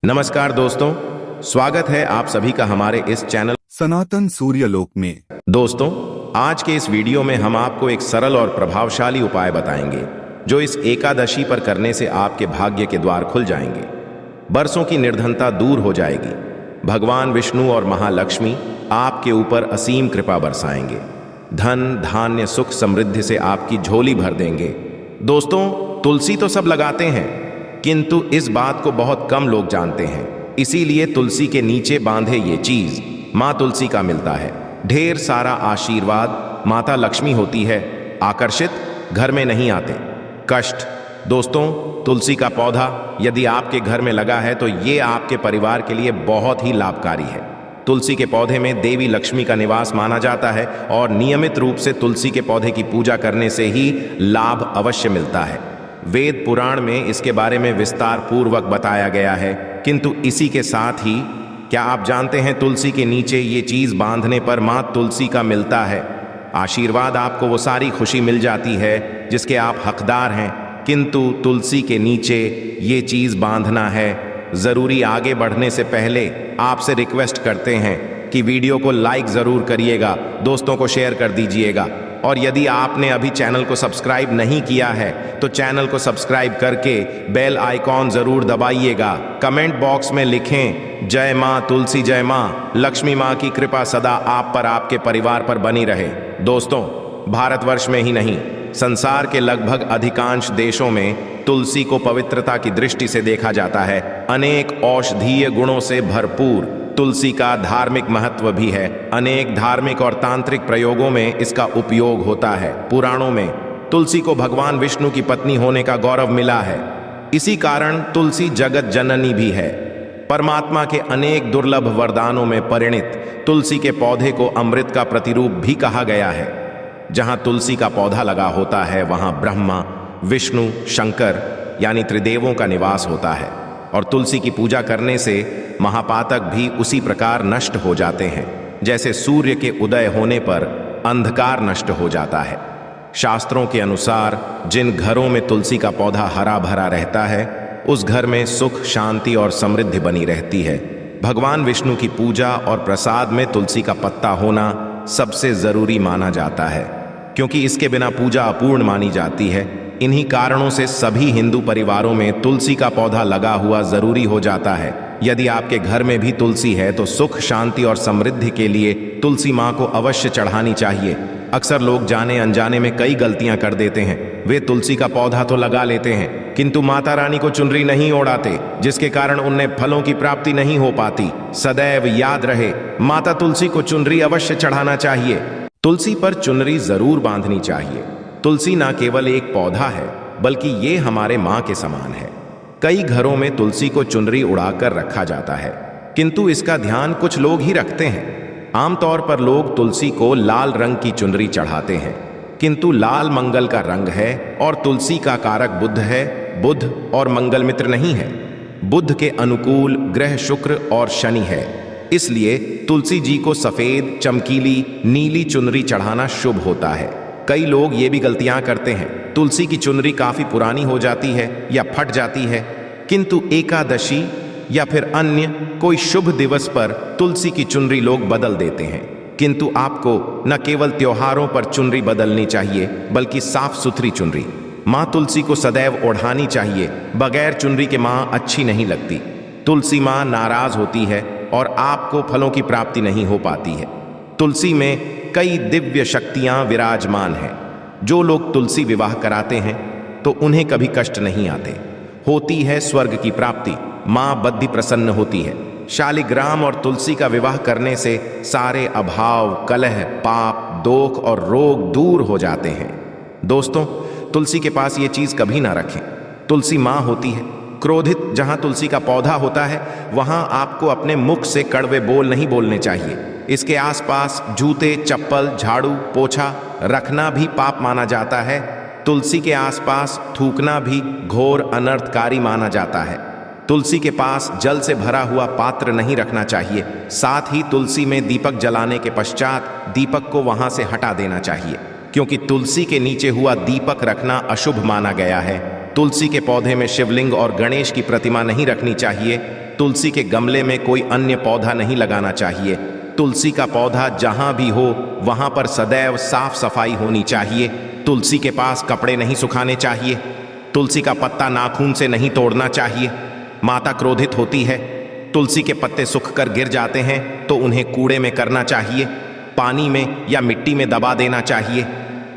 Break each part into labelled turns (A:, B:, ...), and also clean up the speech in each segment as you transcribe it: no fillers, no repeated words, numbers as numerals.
A: नमस्कार दोस्तों, स्वागत है आप सभी का हमारे इस चैनल
B: सनातन सूर्यलोक में।
A: दोस्तों, आज के इस वीडियो में हम आपको एक सरल और प्रभावशाली उपाय बताएंगे जो इस एकादशी पर करने से आपके भाग्य के द्वार खुल जाएंगे। बरसों की निर्धनता दूर हो जाएगी। भगवान विष्णु और महालक्ष्मी आपके ऊपर असीम कृपा बरसाएंगे। धन धान्य सुख समृद्धि से आपकी झोली भर देंगे। दोस्तों, तुलसी तो सब लगाते हैं, किंतु इस बात को बहुत कम लोग जानते हैं। इसीलिए तुलसी के नीचे बांधे ये चीज माँ तुलसी का मिलता है। ढेर सारा आशीर्वाद माता लक्ष्मी होती है। आकर्षित घर में नहीं आते, कष्ट। दोस्तों, तुलसी का पौधा यदि आपके घर में लगा है तो ये आपके परिवार के लिए बहुत ही लाभकारी है। तुलसी के पौधे में देवी लक्ष्मी का निवास माना जाता है और नियमित रूप से तुलसी के पौधे की पूजा करने से ही लाभ अवश्य मिलता है। वेद पुराण में इसके बारे में विस्तार पूर्वक बताया गया है। किंतु इसी के साथ ही क्या आप जानते हैं तुलसी के नीचे ये चीज बांधने पर मां तुलसी का मिलता है आशीर्वाद। आपको वो सारी खुशी मिल जाती है जिसके आप हकदार हैं। किंतु तुलसी के नीचे ये चीज बांधना है जरूरी। आगे बढ़ने से पहले आपसे रिक्वेस्ट करते हैं कि वीडियो को लाइक जरूर करिएगा, दोस्तों को शेयर कर दीजिएगा। और यदि आपने अभी चैनल को सब्सक्राइब नहीं किया है तो चैनल को सब्सक्राइब करके बेल आइकॉन जरूर दबाइएगा। कमेंट बॉक्स में लिखें जय मां तुलसी, जय मां लक्ष्मी। मां की कृपा सदा आप पर, आपके परिवार पर बनी रहे। दोस्तों, भारतवर्ष में ही नहीं, संसार के लगभग अधिकांश देशों में तुलसी को पवित्रता की दृष्टि से देखा जाता है। अनेक औषधीय गुणों से भरपूर तुलसी का धार्मिक महत्व भी है। अनेक धार्मिक और तांत्रिक प्रयोगों में इसका उपयोग होता है। पुराणों में तुलसी को भगवान विष्णु की पत्नी होने का गौरव मिला है। इसी कारण तुलसी जगत जननी भी है। परमात्मा के अनेक दुर्लभ वरदानों में परिणित तुलसी के पौधे को अमृत का प्रतिरूप भी कहा गया है। जहां तुलसी का पौधा लगा होता है वहां ब्रह्मा विष्णु शंकर यानी त्रिदेवों का निवास होता है। और तुलसी की पूजा करने से महापातक भी उसी प्रकार नष्ट हो जाते हैं जैसे सूर्य के उदय होने पर अंधकार नष्ट हो जाता है। शास्त्रों के अनुसार जिन घरों में तुलसी का पौधा हरा भरा रहता है उस घर में सुख शांति और समृद्धि बनी रहती है। भगवान विष्णु की पूजा और प्रसाद में तुलसी का पत्ता होना सबसे जरूरी माना जाता है, क्योंकि इसके बिना पूजा अपूर्ण मानी जाती है। इन्हीं कारणों से सभी हिंदू परिवारों में तुलसी का पौधा लगा हुआ जरूरी हो जाता है। यदि आपके घर में भी तुलसी है तो सुख शांति और समृद्धि के लिए तुलसी माँ को अवश्य चढ़ानी चाहिए। अक्सर लोग जाने अनजाने में कई गलतियां कर देते हैं। वे तुलसी का पौधा तो लगा लेते हैं किंतु माता रानी को चुनरी नहीं ओढ़ाते, जिसके कारण उन्हें फलों की प्राप्ति नहीं हो पाती। सदैव याद रहे, माता तुलसी को चुनरी अवश्य चढ़ाना चाहिए। तुलसी पर चुनरी जरूर बांधनी चाहिए। तुलसी ना केवल एक पौधा है बल्कि ये हमारे माँ के समान है। कई घरों में तुलसी को चुनरी उड़ाकर रखा जाता है, किंतु इसका ध्यान कुछ लोग ही रखते हैं। आमतौर पर लोग तुलसी को लाल रंग की चुनरी चढ़ाते हैं, किंतु लाल मंगल का रंग है और तुलसी का कारक बुध है। बुध और मंगल मित्र नहीं है। बुध के अनुकूल ग्रह शुक्र और शनि है। इसलिए तुलसी जी को सफेद चमकीली नीली चुनरी चढ़ाना शुभ होता है। कई लोग ये भी गलतियां करते हैं, तुलसी की चुनरी काफी पुरानी हो जाती है या फट जाती है, किंतु एकादशी या फिर अन्य कोई शुभ दिवस पर तुलसी की चुनरी लोग बदल देते हैं। किंतु आपको न केवल त्योहारों पर चुनरी बदलनी चाहिए बल्कि साफ सुथरी चुनरी माँ तुलसी को सदैव ओढ़ानी चाहिए। बगैर चुनरी के माँ अच्छी नहीं लगती। तुलसी माँ नाराज होती है और आपको फलों की प्राप्ति नहीं हो पाती है। तुलसी में कई दिव्य शक्तियां विराजमान हैं। जो लोग तुलसी विवाह कराते हैं तो उन्हें कभी कष्ट नहीं आते। होती है स्वर्ग की प्राप्ति। मां बद्धी प्रसन्न होती है। शालिग्राम और तुलसी का विवाह करने से सारे अभाव कलह पाप दोख और रोग दूर हो जाते हैं। दोस्तों, तुलसी के पास ये चीज कभी ना रखें। तुलसी मां होती है। क्रोधित जहां तुलसी का पौधा होता है वहां आपको अपने मुख से कड़वे बोल नहीं बोलने चाहिए। इसके आसपास जूते चप्पल झाड़ू पोछा रखना भी पाप माना जाता है। तुलसी के आसपास थूकना भी घोर अनर्थकारी माना जाता है। तुलसी के पास जल से भरा हुआ पात्र नहीं रखना चाहिए। साथ ही तुलसी में दीपक जलाने के पश्चात दीपक को वहां से हटा देना चाहिए, क्योंकि तुलसी के नीचे हुआ दीपक रखना अशुभ माना गया है। तुलसी के पौधे में शिवलिंग और गणेश की प्रतिमा नहीं रखनी चाहिए। तुलसी के गमले में कोई अन्य पौधा नहीं लगाना चाहिए। तुलसी का पौधा जहां भी हो वहां पर सदैव साफ सफाई होनी चाहिए। तुलसी के पास कपड़े नहीं सुखाने चाहिए। तुलसी का पत्ता नाखून से नहीं तोड़ना चाहिए। माता क्रोधित होती है। तुलसी के पत्ते सूखकर गिर जाते हैं तो उन्हें कूड़े में करना चाहिए, पानी में या मिट्टी में दबा देना चाहिए।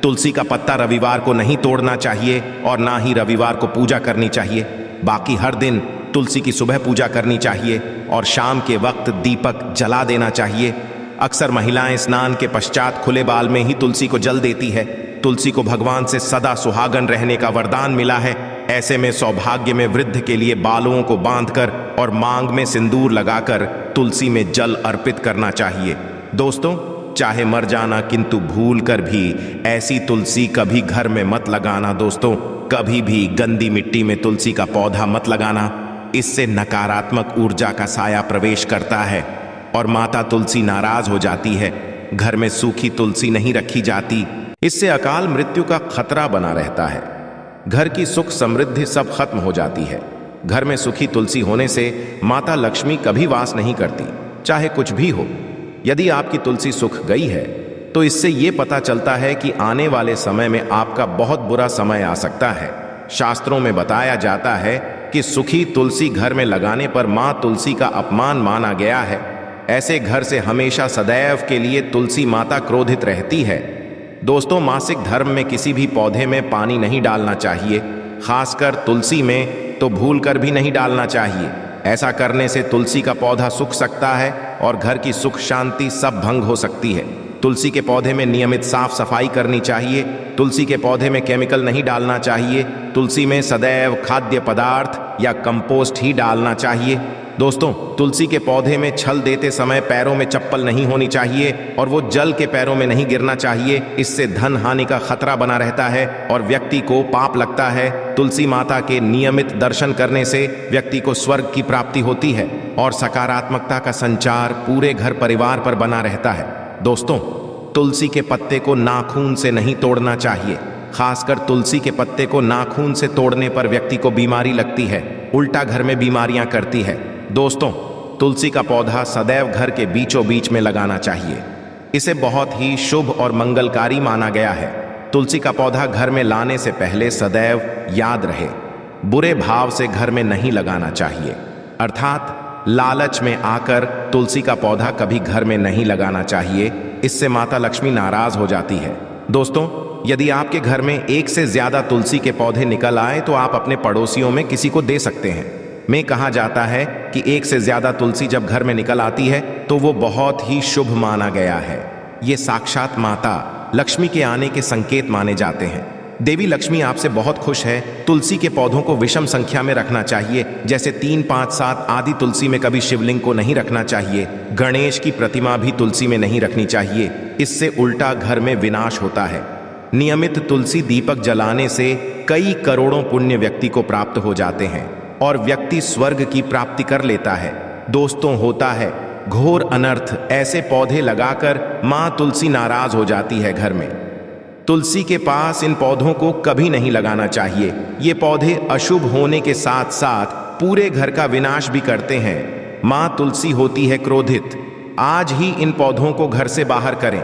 A: तुलसी का पत्ता रविवार को नहीं तोड़ना चाहिए और ना ही रविवार को पूजा करनी चाहिए। बाकी हर दिन तुलसी की सुबह पूजा करनी चाहिए और शाम के वक्त दीपक जला देना चाहिए। अक्सर महिलाएं स्नान के पश्चात खुले बाल में ही तुलसी को जल देती है। तुलसी को भगवान से सदा सुहागन रहने का वरदान मिला है। ऐसे में सौभाग्य में वृद्धि के लिए बालों को बांधकर और मांग में सिंदूर लगाकर तुलसी में जल अर्पित करना चाहिए। दोस्तों, चाहे मर जाना किंतु भूल कर भी ऐसी तुलसी कभी घर में मत लगाना। दोस्तों, कभी भी गंदी मिट्टी में तुलसी का पौधा मत लगाना। इससे नकारात्मक ऊर्जा का साया प्रवेश करता है और माता तुलसी नाराज हो जाती है। घर में सूखी तुलसी नहीं रखी जाती। इससे अकाल मृत्यु का खतरा बना रहता है। घर की सुख समृद्धि सब खत्म हो जाती है। घर में सूखी तुलसी होने से माता लक्ष्मी कभी वास नहीं करती, चाहे कुछ भी हो। यदि आपकी तुलसी सूख गई है तो इससे यह पता चलता है कि आने वाले समय में आपका बहुत बुरा समय आ सकता है। शास्त्रों में बताया जाता है कि सूखी तुलसी घर में लगाने पर मां तुलसी का अपमान माना गया है। ऐसे घर से हमेशा सदैव के लिए तुलसी माता क्रोधित रहती है। दोस्तों, मासिक धर्म में किसी भी पौधे में पानी नहीं डालना चाहिए, खासकर तुलसी में तो भूल कर भी नहीं डालना चाहिए। ऐसा करने से तुलसी का पौधा सूख सकता है और घर की सुख शांति सब भंग हो सकती है। तुलसी के पौधे में नियमित साफ सफाई करनी चाहिए। तुलसी के पौधे में केमिकल नहीं डालना चाहिए। तुलसी में सदैव खाद्य पदार्थ या कंपोस्ट ही डालना चाहिए। दोस्तों, तुलसी के पौधे में छल देते समय पैरों में चप्पल नहीं होनी चाहिए और वो जल के पैरों में नहीं गिरना चाहिए। इससे धन हानि का खतरा बना रहता है और व्यक्ति को पाप लगता है। तुलसी माता के नियमित दर्शन करने से व्यक्ति को स्वर्ग की प्राप्ति होती है और सकारात्मकता का संचार पूरे घर परिवार पर बना रहता है। दोस्तों, तुलसी के पत्ते को नाखून से नहीं तोड़ना चाहिए। खासकर तुलसी के पत्ते को नाखून से तोड़ने पर व्यक्ति को बीमारी लगती है, उल्टा घर में बीमारियां करती है। दोस्तों, तुलसी का पौधा सदैव घर के बीचों बीच में लगाना चाहिए। इसे बहुत ही शुभ और मंगलकारी माना गया है। तुलसी का पौधा घर में लाने से पहले सदैव याद रहे, बुरे भाव से घर में नहीं लगाना चाहिए। अर्थात लालच में आकर तुलसी का पौधा कभी घर में नहीं लगाना चाहिए। इससे माता लक्ष्मी नाराज हो जाती है। दोस्तों, यदि आपके घर में एक से ज्यादा तुलसी के पौधे निकल आए तो आप अपने पड़ोसियों में किसी को दे सकते हैं। में कहा जाता है कि एक से ज्यादा तुलसी जब घर में निकल आती है तो वो बहुत ही शुभ माना गया है। ये साक्षात माता लक्ष्मी के आने के संकेत माने जाते हैं। देवी लक्ष्मी आपसे बहुत खुश है। तुलसी के पौधों को विषम संख्या में रखना चाहिए, जैसे 3, 5, 7 आदि। तुलसी में कभी शिवलिंग को नहीं रखना चाहिए। गणेश की प्रतिमा भी तुलसी में नहीं रखनी चाहिए। इससे उल्टा घर में विनाश होता है। नियमित तुलसी दीपक जलाने से कई करोड़ों पुण्य व्यक्ति को प्राप्त हो जाते हैं और व्यक्ति स्वर्ग की प्राप्ति कर लेता है। दोस्तों, होता है घोर अनर्थ। ऐसे पौधे लगाकर मां तुलसी नाराज हो जाती है घर में। तुलसी के पास इन पौधों को कभी नहीं लगाना चाहिए। ये पौधे अशुभ होने के साथ साथ पूरे घर का विनाश भी करते हैं। मां तुलसी होती है क्रोधित। आज ही इन पौधों को घर से बाहर करें।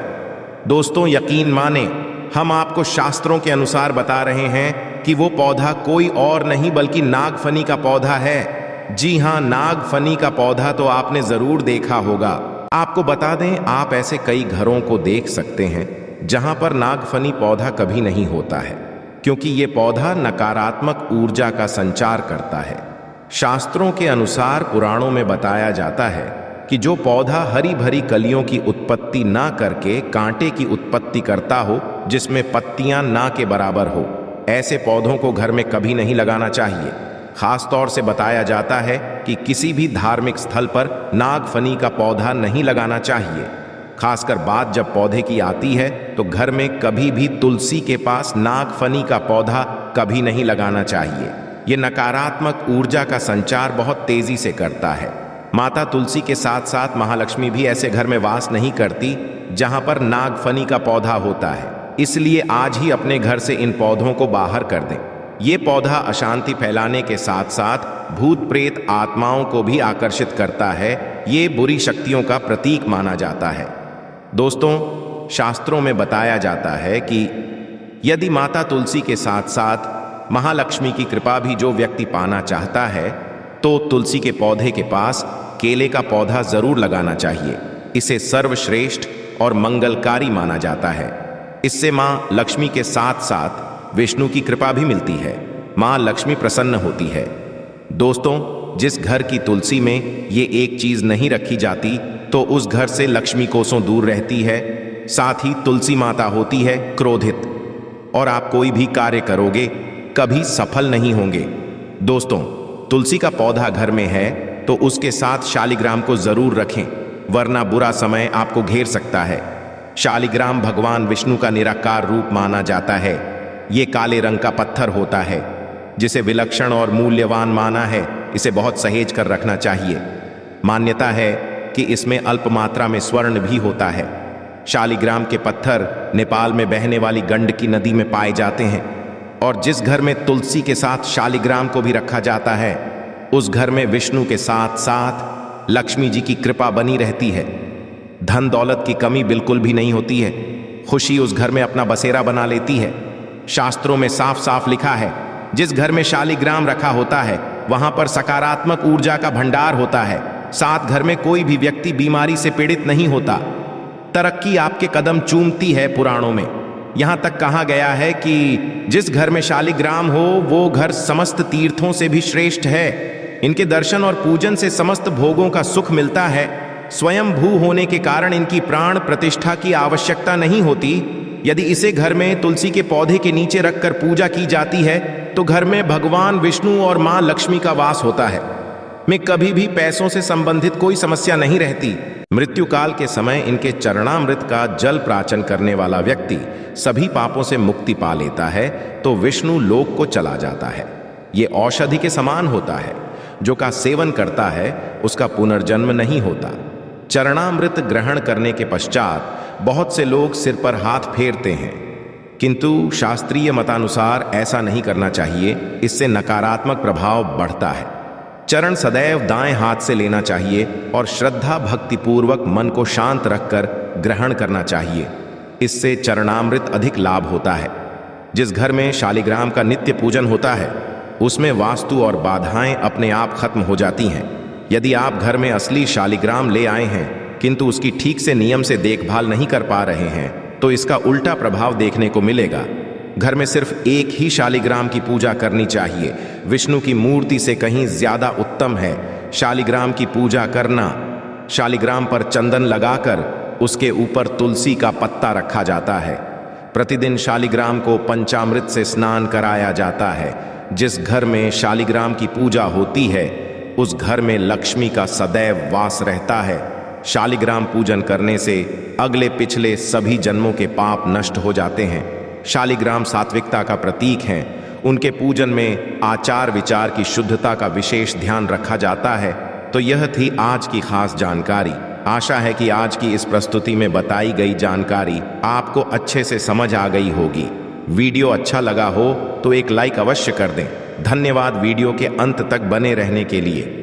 A: दोस्तों, यकीन माने, हम आपको शास्त्रों के अनुसार बता रहे हैं कि वो पौधा कोई और नहीं बल्कि नागफनी का पौधा है। जी हां, नागफनी का पौधा तो आपने जरूर देखा होगा। आपको बता दें, आप ऐसे कई घरों को देख सकते हैं जहां पर नागफनी पौधा कभी नहीं होता है, क्योंकि ये पौधा नकारात्मक ऊर्जा का संचार करता है। शास्त्रों के अनुसार पुराणों में बताया जाता है कि जो पौधा हरी भरी कलियों की उत्पत्ति ना करके कांटे की उत्पत्ति करता हो, जिसमें पत्तियां ना के बराबर हो, ऐसे पौधों को घर में कभी नहीं लगाना चाहिए। खास तौर से बताया जाता है कि किसी भी धार्मिक स्थल पर नागफनी का पौधा नहीं लगाना चाहिए। खासकर बात जब पौधे की आती है तो घर में कभी भी तुलसी के पास नागफनी का पौधा कभी नहीं लगाना चाहिए। ये नकारात्मक ऊर्जा का संचार बहुत तेजी से करता है। माता तुलसी के साथ साथ महालक्ष्मी भी ऐसे घर में वास नहीं करती जहां पर नागफनी का पौधा होता है। इसलिए आज ही अपने घर से इन पौधों को बाहर कर दें। ये पौधा अशांति फैलाने के साथ साथ भूत प्रेत आत्माओं को भी आकर्षित करता है। ये बुरी शक्तियों का प्रतीक माना जाता है। दोस्तों, शास्त्रों में बताया जाता है कि यदि माता तुलसी के साथ साथ महालक्ष्मी की कृपा भी जो व्यक्ति पाना चाहता है तो तुलसी के पौधे के पास केले का पौधा जरूर लगाना चाहिए। इसे सर्वश्रेष्ठ और मंगलकारी माना जाता है। इससे माँ लक्ष्मी के साथ साथ विष्णु की कृपा भी मिलती है। माँ लक्ष्मी प्रसन्न होती है। दोस्तों, जिस घर की तुलसी में ये एक चीज नहीं रखी जाती तो उस घर से लक्ष्मी कोसों दूर रहती है। साथ ही तुलसी माता होती है क्रोधित और आप कोई भी कार्य करोगे कभी सफल नहीं होंगे। दोस्तों, तुलसी का पौधा घर में है तो उसके साथ शालिग्राम को जरूर रखें, वरना बुरा समय आपको घेर सकता है। शालिग्राम भगवान विष्णु का निराकार रूप माना जाता है। ये काले रंग का पत्थर होता है जिसे विलक्षण और मूल्यवान माना है। इसे बहुत सहेज कर रखना चाहिए। मान्यता है कि इसमें अल्प मात्रा में स्वर्ण भी होता है। शालिग्राम के पत्थर नेपाल में बहने वाली गंडकी नदी में पाए जाते हैं और जिस घर में तुलसी के साथ शालिग्राम को भी रखा जाता है उस घर में विष्णु के साथ साथ लक्ष्मी जी की कृपा बनी रहती है। धन दौलत की कमी बिल्कुल भी नहीं होती है। खुशी उस घर में अपना बसेरा बना लेती है। शास्त्रों में साफ साफ लिखा है, जिस घर में शालिग्राम रखा होता है वहां पर सकारात्मक ऊर्जा का भंडार होता है। साथ घर में कोई भी व्यक्ति बीमारी से पीड़ित नहीं होता। तरक्की आपके कदम चूमती है। पुराणों में यहां तक कहा गया है कि जिस घर में शालिग्राम हो वो घर समस्त तीर्थों से भी श्रेष्ठ है। इनके दर्शन और पूजन से समस्त भोगों का सुख मिलता है। स्वयं भू होने के कारण इनकी प्राण प्रतिष्ठा की आवश्यकता नहीं होती। यदि इसे घर में तुलसी के पौधे के नीचे रखकर पूजा की जाती है तो घर में भगवान विष्णु और मां लक्ष्मी का वास होता है। में कभी भी पैसों से संबंधित कोई समस्या नहीं रहती। मृत्यु काल के समय इनके चरणामृत का जल प्राचन करने वाला व्यक्ति सभी पापों से मुक्ति पा लेता है तो विष्णु लोक को चला जाता है। ये औषधि के समान होता है। जो का सेवन करता है उसका पुनर्जन्म नहीं होता। चरणामृत ग्रहण करने के पश्चात बहुत से लोग सिर पर हाथ फेरते हैं, किंतु शास्त्रीय मतानुसार ऐसा नहीं करना चाहिए। इससे नकारात्मक प्रभाव बढ़ता है। चरण सदैव दाएं हाथ से लेना चाहिए और श्रद्धा भक्ति पूर्वक मन को शांत रखकर ग्रहण करना चाहिए। इससे चरणामृत अधिक लाभ होता है। जिस घर में शालिग्राम का नित्य पूजन होता है उसमें वास्तु और बाधाएं अपने आप खत्म हो जाती हैं। यदि आप घर में असली शालिग्राम ले आए हैं किंतु उसकी ठीक से नियम से देखभाल नहीं कर पा रहे हैं तो इसका उल्टा प्रभाव देखने को मिलेगा। घर में सिर्फ एक ही शालिग्राम की पूजा करनी चाहिए। विष्णु की मूर्ति से कहीं ज्यादा उत्तम है शालिग्राम की पूजा करना। शालिग्राम पर चंदन लगाकर उसके ऊपर तुलसी का पत्ता रखा जाता है। प्रतिदिन शालिग्राम को पंचामृत से स्नान कराया जाता है। जिस घर में शालिग्राम की पूजा होती है उस घर में लक्ष्मी का सदैव वास रहता है। शालिग्राम पूजन करने से अगले पिछले सभी जन्मों के पाप नष्ट हो जाते हैं। शालिग्राम सात्विकता का प्रतीक हैं। उनके पूजन में आचार विचार की शुद्धता का विशेष ध्यान रखा जाता है। तो यह थी आज की खास जानकारी। आशा है कि आज की इस प्रस्तुति में बताई गई जानकारी आपको अच्छे से समझ आ गई होगी। वीडियो अच्छा लगा हो तो एक लाइक अवश्य कर दें। धन्यवाद वीडियो के अंत तक बने रहने के लिए।